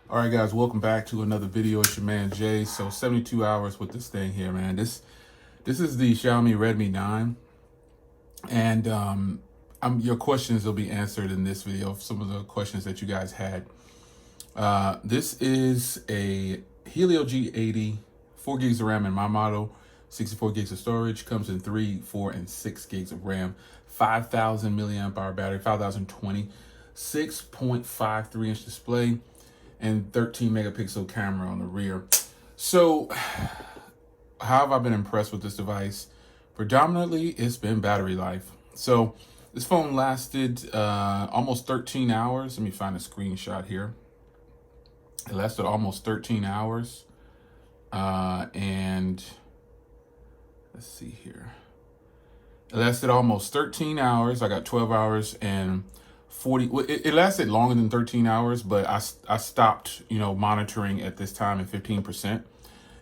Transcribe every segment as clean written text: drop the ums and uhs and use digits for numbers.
All right, guys, welcome back to another video. It's your man Jay. So 72 hours with this thing here, man. This is the Xiaomi Redmi 9, and your questions will be answered in this video. Some of the questions that you guys had. This is a Helio G80, 4 gigs of RAM in my model, 64 gigs of storage. Comes in 3, 4, and 6 gigs of RAM. 5,000 milliamp hour battery, 5,020, 6.53 inch display, and 13 megapixel camera on the rear. So how have I been impressed with this device? Predominantly, it's been battery life. So this phone lasted almost 13 hours. Let me find a screenshot here. It lasted almost 13 hours. And let's see here. It lasted almost 13 hours. I got 12 hours and 40. It lasted longer than 13 hours, but I stopped, monitoring at this time at 15%.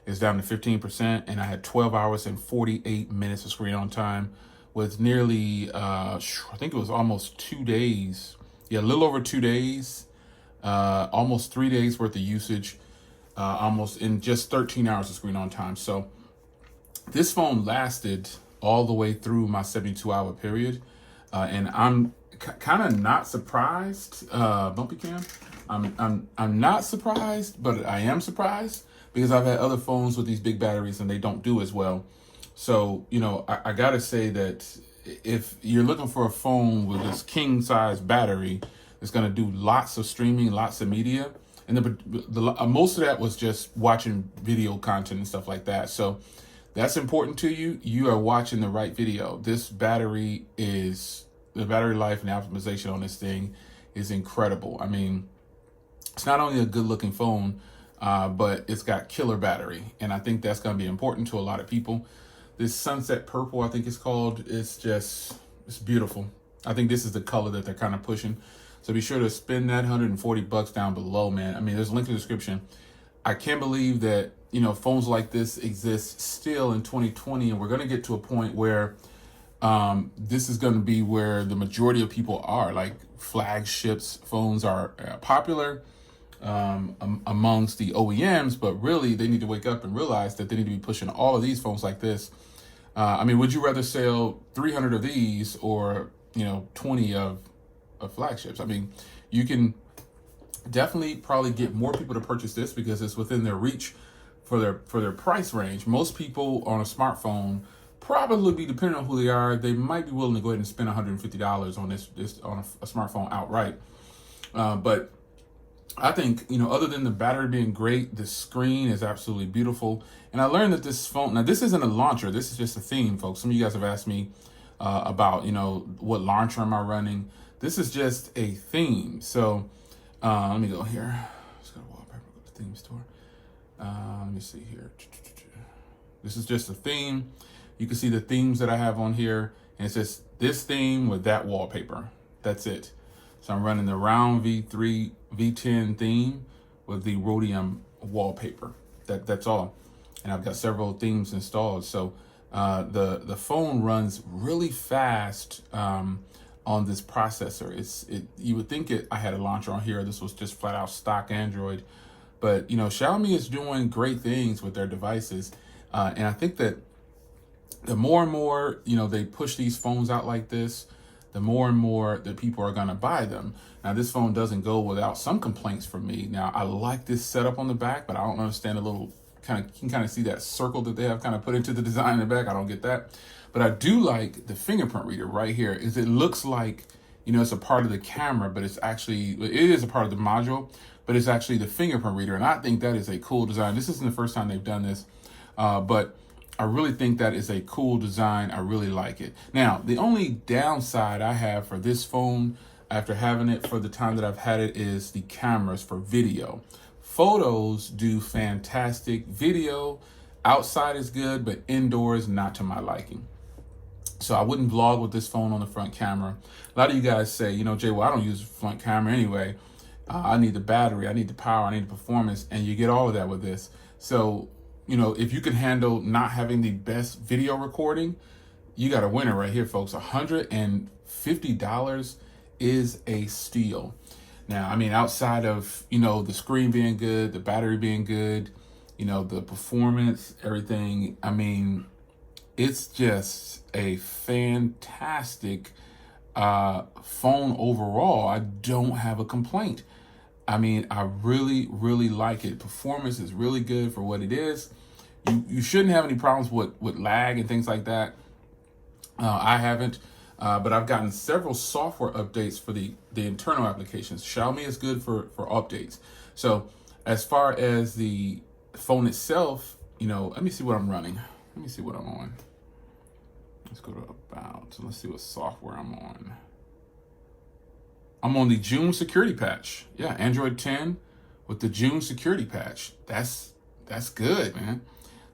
It's down to 15%, and I had 12 hours and 48 minutes of screen on time with nearly, I think it was almost 2 days. Yeah, a little over 2 days, almost 3 days worth of usage, almost in just 13 hours of screen on time. So this phone lasted all the way through my 72-hour period, and I'm kind of not surprised. Bumpy cam. I'm not surprised, but I am surprised because I've had other phones with these big batteries and they don't do as well. So I gotta say that if you're looking for a phone with this king size battery, it's gonna do lots of streaming, lots of media, and the most of that was just watching video content and stuff like that. So that's important to you. You are watching the right video. This battery the battery life and optimization on this thing is incredible. I mean, it's not only a good looking phone, but it's got killer battery. And I think that's going to be important to a lot of people. This sunset purple, I think it's called, it's beautiful. I think this is the color that they're kind of pushing. So be sure to spend that $140 down below, man. I mean, there's a link in the description. I can't believe that, phones like this exist still in 2020. And we're going to get to a point where this is going to be where the majority of people are. Like, flagships phones are popular amongst the OEMs, but really they need to wake up and realize that they need to be pushing all of these phones like this. I mean, would you rather sell 300 of these or 20 of flagships? I mean, you can definitely probably get more people to purchase this because it's within their reach for their price range. Most people on a smartphone probably be, depending on who they are, they might be willing to go ahead and spend $150 on this on a smartphone outright. But I think, other than the battery being great, the screen is absolutely beautiful. And I learned that this phone, now this isn't a launcher, this is just a theme, folks. Some of you guys have asked me about, what launcher am I running? This is just a theme. So let me go here. Let's go to wallpaper, go to theme store. Let me see here. This is just a theme. You can see the themes that I have on here, and it's just this theme with that wallpaper. That's it. So I'm running the round V3 V10 theme with the rhodium wallpaper. That's all. And I've got several themes installed. So the phone runs really fast on this processor. You would think I had a launcher on here. This was just flat out stock Android. But Xiaomi is doing great things with their devices. And I think that the more and more, they push these phones out like this, the more and more that people are going to buy them. Now, this phone doesn't go without some complaints from me. Now, I like this setup on the back, but I don't understand you can kind of see that circle that they have kind of put into the design in the back. I don't get that. But I do like the fingerprint reader right here. It looks like, it's a part of the camera, but it is a part of the module, but it's actually the fingerprint reader. And I think that is a cool design. This isn't the first time they've done this, but I really think that is a cool design. I really like it. Now, the only downside I have for this phone, after having it for the time that I've had it, is the cameras for video. Photos do fantastic. Video outside is good, but indoors, not to my liking. So I wouldn't vlog with this phone on the front camera. A lot of you guys say, Jay, well, I don't use front camera anyway. I need the battery, I need the power, I need the performance, and you get all of that with this. So if you can handle not having the best video recording, you got a winner right here, folks. $150 is a steal. Now, I mean, outside of, you know, the screen being good, the battery being good, you know, the performance, everything, I mean, it's just a fantastic phone overall. I don't have a complaint. I mean, I really, really like it. Performance is really good for what it is. You shouldn't have any problems with lag and things like that. I haven't, but I've gotten several software updates for the internal applications. Xiaomi is good for updates. So as far as the phone itself, you know, let me see what I'm running. Let me see what I'm on. Let's go to about. Let's see what software I'm on. I'm on the June security patch. Yeah, Android 10 with the June security patch. That's good, man.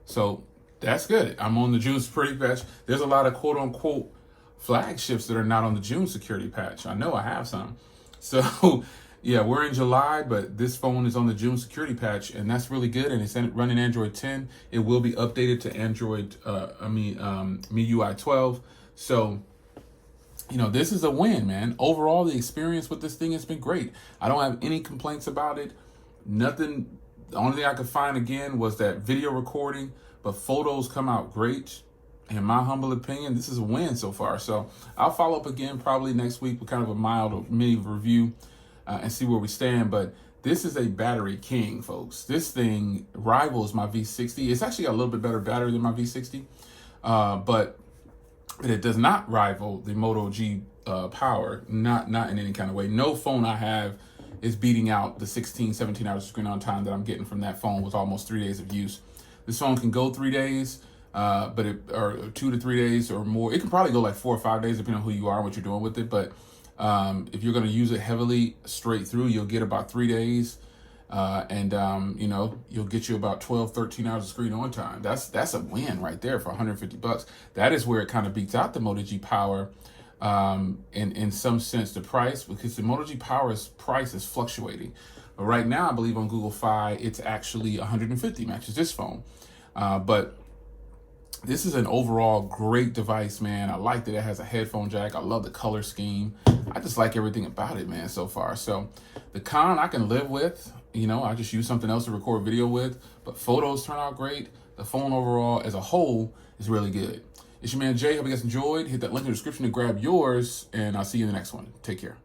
So that's good. I'm on the June security patch. There's a lot of quote unquote flagships that are not on the June security patch. I know I have some. So yeah, we're in July, but this phone is on the June security patch, and that's really good. And it's running Android 10. It will be updated to Android, MIUI 12. So, you know, this is a win, man. Overall, the experience with this thing has been great. I don't have any complaints about it. Nothing. The only thing I could find again was that video recording, but photos come out great. In my humble opinion, this is a win so far. So I'll follow up again probably next week with kind of a mild mini review and see where we stand. But this is a battery king, folks. This thing rivals my V60. It's actually got a little bit better battery than my V60, but it does not rival the Moto G power, not in any kind of way. No phone I have is beating out the 16, 17 hours of screen on time that I'm getting from that phone with almost 3 days of use. This phone can go 3 days, or 2 to 3 days or more. It can probably go like 4 or 5 days depending on who you are and what you're doing with it. But if you're going to use it heavily straight through, you'll get about 3 days. You know, you'll get you about 12, 13 hours of screen on time. That's a win right there for $150. That is where it kind of beats out the Moto G Power in some sense, the price, because the Moto G Power's price is fluctuating. But right now, I believe on Google Fi, it's actually 150, matches this phone. But this is an overall great device, man. I like that it has a headphone jack. I love the color scheme. I just like everything about it, man, so far. So the con I can live with. You know, I just use something else to record video with. But photos turn out great. The phone overall as a whole is really good. It's your man Jay. Hope you guys enjoyed. Hit that link in the description to grab yours. And I'll see you in the next one. Take care.